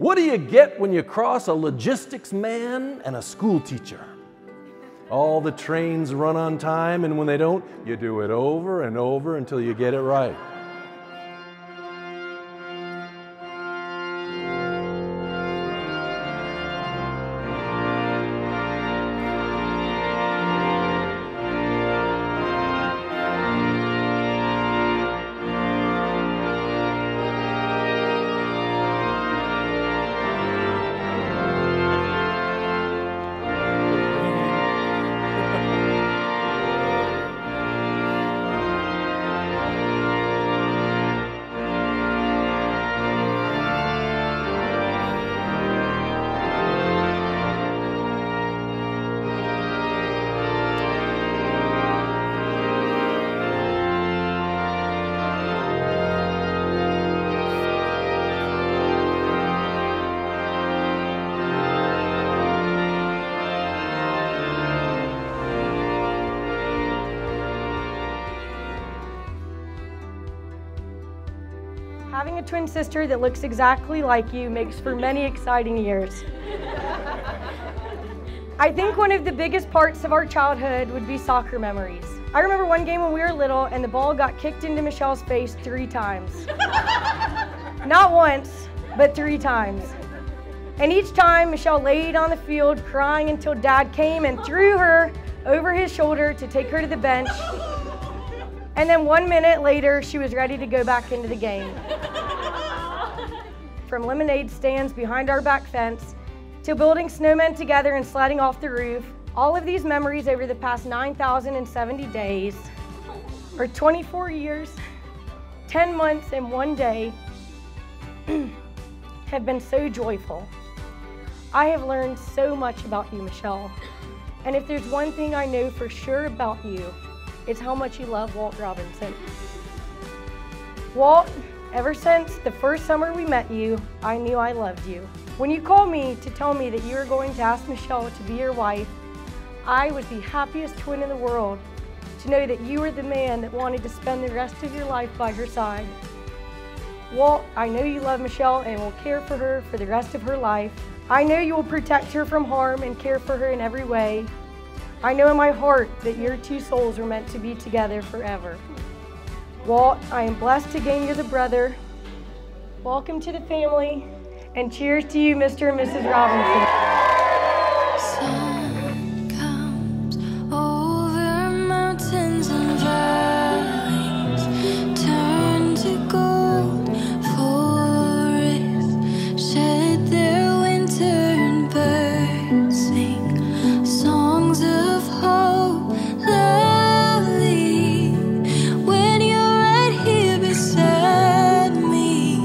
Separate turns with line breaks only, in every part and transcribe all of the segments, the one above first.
What do you get when you cross a logistics man and a school teacher? All the trains run on time, and when they don't, you do it over and over until you get it right.
Having a twin sister that looks exactly like you makes for many exciting years. I think one of the biggest parts of our childhood would be soccer memories. I remember one game when we were little and the ball got kicked into Michelle's face 3 times. Not once, but 3 times. And each time Michelle laid on the field crying until Dad came and threw her over his shoulder to take her to the bench. And then 1 minute later, she was ready to go back into the game. From lemonade stands behind our back fence to building snowmen together and sledding off the roof, all of these memories over the past 9,070 days, or 24 years, 10 months, and 1 day, have been so joyful. I have learned so much about you, Michelle. And if there's one thing I know for sure about you, it's how much you love Walt Robinson. Walt, ever since the first summer we met you, I knew I loved you. When you called me to tell me that you were going to ask Michelle to be your wife, I was the happiest twin in the world to know that you were the man that wanted to spend the rest of your life by her side. Walt, I know you love Michelle and will care for her for the rest of her life. I know you will protect her from harm and care for her in every way. I know in my heart that your 2 souls are meant to be together forever. Walt, I am blessed to gain you as a brother. Welcome to the family, and cheers to you, Mr. and Mrs. Robinson.
Sun comes over mountains and valleys, turn to gold, forests shed their winter and birds sing songs of hope, lovely. When you're right here beside me,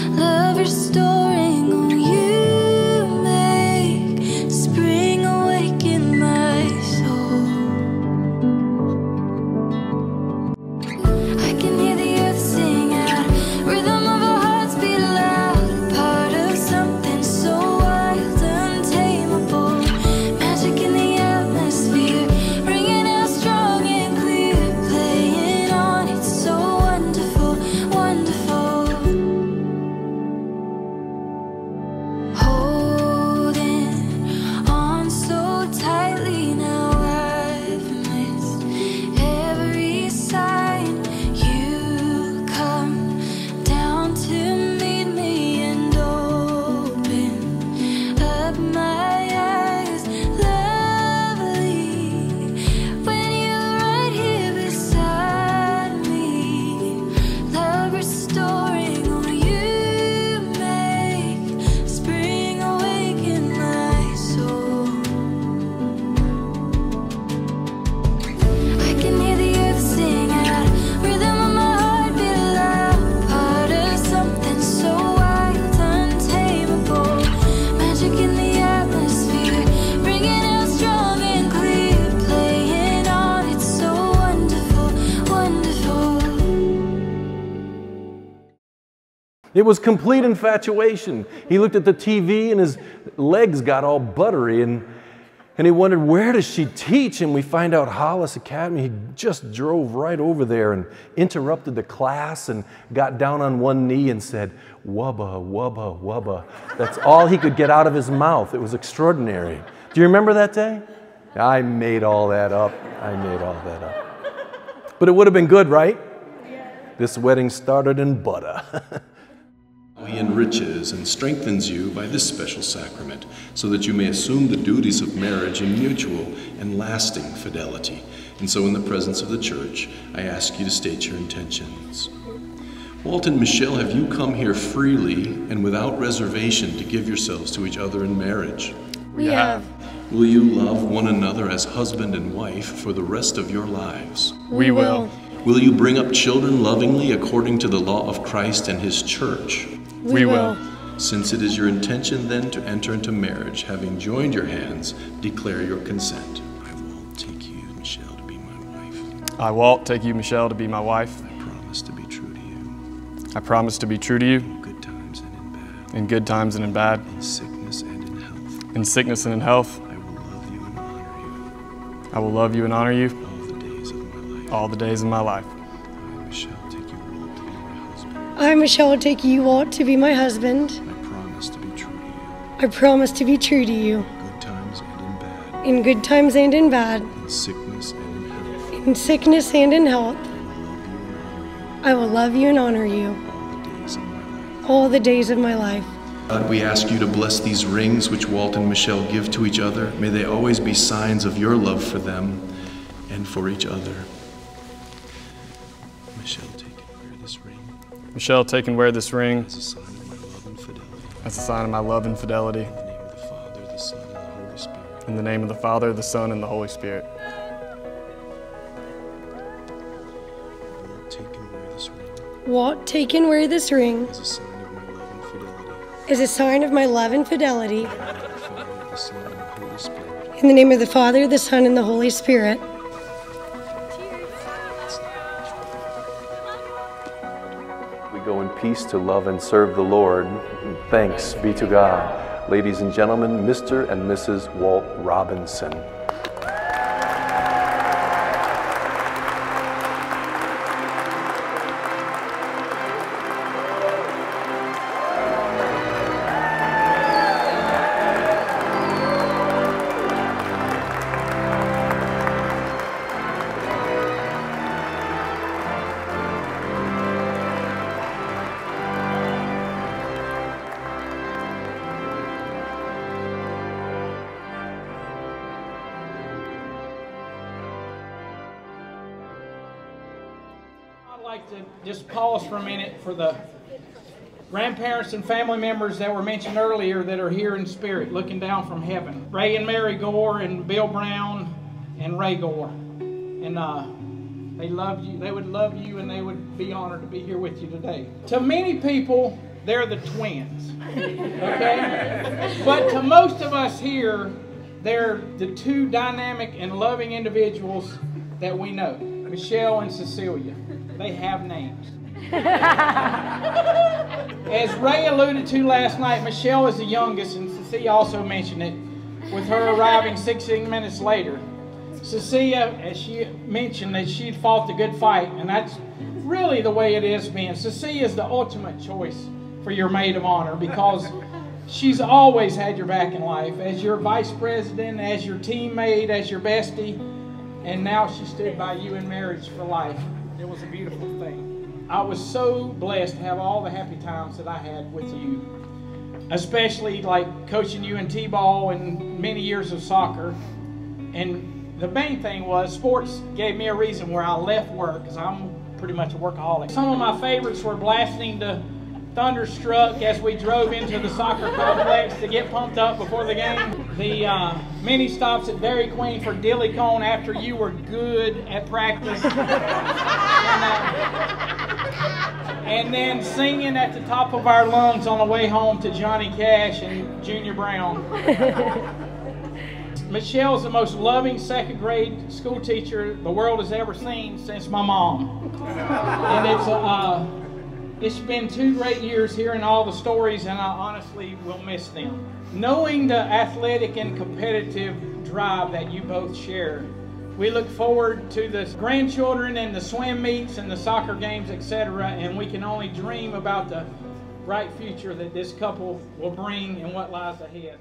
love restoring, oh, you make spring awaken my soul. I can hear the earth sing out, rhythm of our hearts beat loud, part of something so wild, untamable, magic in the atmosphere, ringing out strong and clear, playing on, it's so wonderful, wonderful. Holding on so tightly, now I've missed every sign. You come down to meet me and open up my eyes, lovely. When you're right here beside me, love restoring, oh, you make spring awaken my soul. I can hear the earth sing out, rhythm of my heart beat loud, part of something so wild, untamable, magic in the atmosphere, ringing out strong and clear, playing on, it's so wonderful, wonderful.
It was complete infatuation. He looked at the TV and his legs got all buttery, and And he wondered, where does she teach? And we find out Hollis Academy. He just drove right over there and interrupted the class and got down on one knee and said, "Wubba, wubba, wubba." That's all he could get out of his mouth. It was extraordinary. Do you remember that day? I made all that up. But it would have been good, right? Yeah. This wedding started in butter.
He enriches and strengthens you by this special sacrament, so that you may assume the duties of marriage in mutual and lasting fidelity. And so in the presence of the church, I ask you to state your intentions. Walt and Michelle, have you come here freely and without reservation to give yourselves to each other in marriage?
We have.
Will you love one another as husband and wife for the rest of your lives?
We will.
Will you bring up children lovingly according to the law of Christ and His church?
We will.
Since it is your intention then to enter into marriage, having joined your hands, declare your consent. I, Walt, take you, Michelle, to be my wife.
I, Walt, take you, Michelle, to be my wife.
I promise to be true to you.
I promise to be true to you.
In good times and in bad.
In good times and in bad.
In sickness and in health.
In sickness and in health.
I will love you and honor you.
I will love you and honor you.
All the days of my life.
All the days of my life.
I, Michelle, take you, Walt, to be my husband.
I, Michelle, take you, Walt, to be my husband.
I promise to be true to you.
I promise to be true to you.
In good times and in bad.
In good times and in bad.
In sickness and in health.
In sickness and in health.
I will love you and honor you.
I will love you and honor you.
All the days of my life.
All the days of my life.
God, we ask you to bless these rings which Walt and Michelle give to each other. May they always be signs of your love for them and for each other. Michelle, take and wear this ring.
Michelle, take and wear this ring
As a sign of my love and fidelity.
as a sign of my love and fidelity.
In the name of the Father, the Son, and the Holy Spirit.
In the name of the Father, the Son, and the Holy Spirit.
Walt, take and wear this ring.
Walt, take and wear this ring
As a sign of my love and fidelity.
as a sign of my love and fidelity.
In the name of the Father, the Son, and the Holy Spirit.
In the name of the Father, the Son, and the Holy Spirit.
We go in peace to love and serve the Lord. Thanks be to God. Ladies and gentlemen, Mr. and Mrs. Walt Robinson.
I'd like to just pause for a minute for the grandparents and family members that were mentioned earlier that are here in spirit, looking down from heaven. Ray and Mary Gore and Bill Brown and Ray Gore. And they love you. They would love you, and they would be honored to be here with you today. To many people, they're the twins. Okay? But to most of us here, they're the two dynamic and loving individuals that we know, Michelle and Cecilia. They have names. As Ray alluded to last night, Michelle is the youngest, and Cecilia also mentioned it, with her arriving 16 minutes later. Cecilia, as she mentioned, that she'd fought the good fight, and that's really the way it is being. Cecilia is the ultimate choice for your maid of honor, because she's always had your back in life, as your vice president, as your teammate, as your bestie, and now she stood by you in marriage for life. It was a beautiful thing. I was so blessed to have all the happy times that I had with you, especially like coaching you in t-ball and many years of soccer. And the main thing was sports gave me a reason where I left work, because I'm pretty much a workaholic. Some of my favorites were blasting to Thunderstruck as we drove into the soccer complex to get pumped up before the game. The mini stops at Dairy Queen for Dilly Cone after you were good at practice. And then singing at the top of our lungs on the way home to Johnny Cash and Junior Brown. Michelle's the most loving second grade school teacher the world has ever seen since my mom. And it's been 2 great years hearing all the stories, and I honestly will miss them. Knowing the athletic and competitive drive that you both share. We look forward to the grandchildren and the swim meets and the soccer games, etc., and we can only dream about the bright future that this couple will bring and what lies ahead.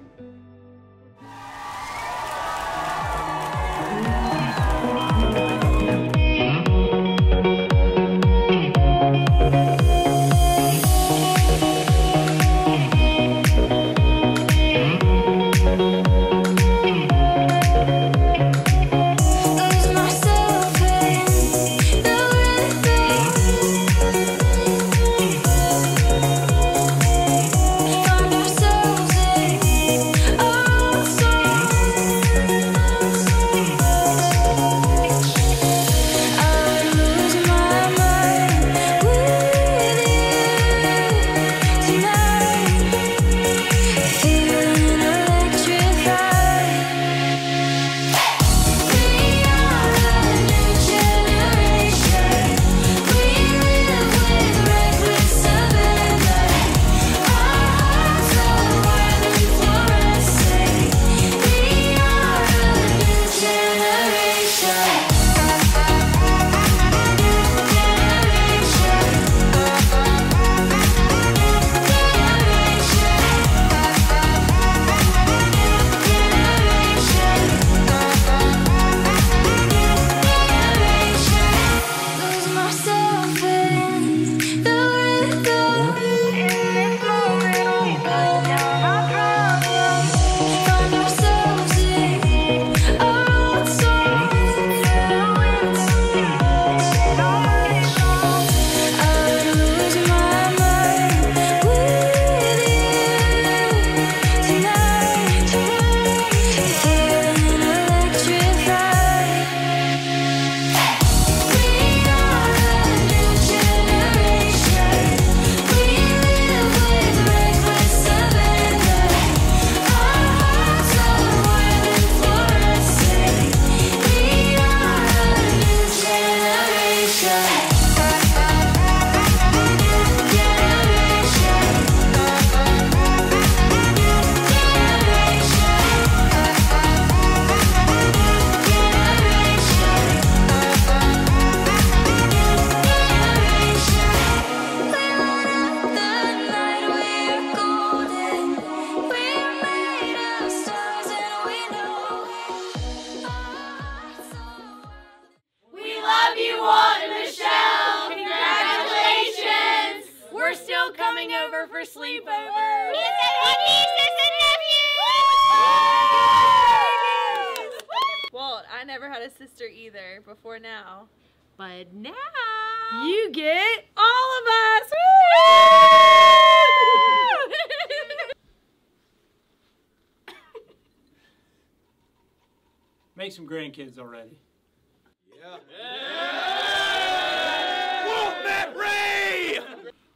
For sleepover. Walt, I never had a sister either before now. But now you get all of us.
Make some grandkids already.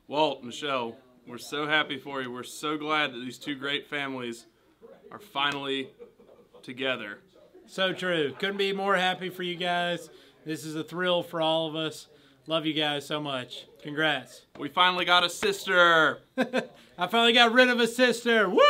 Walt, Michelle, we're so happy for you. We're so glad that these two great families are finally together.
So true. Couldn't be more happy for you guys. This is a thrill for all of us. Love you guys so much. Congrats.
We finally got a sister.
I finally got rid of a sister. Woo!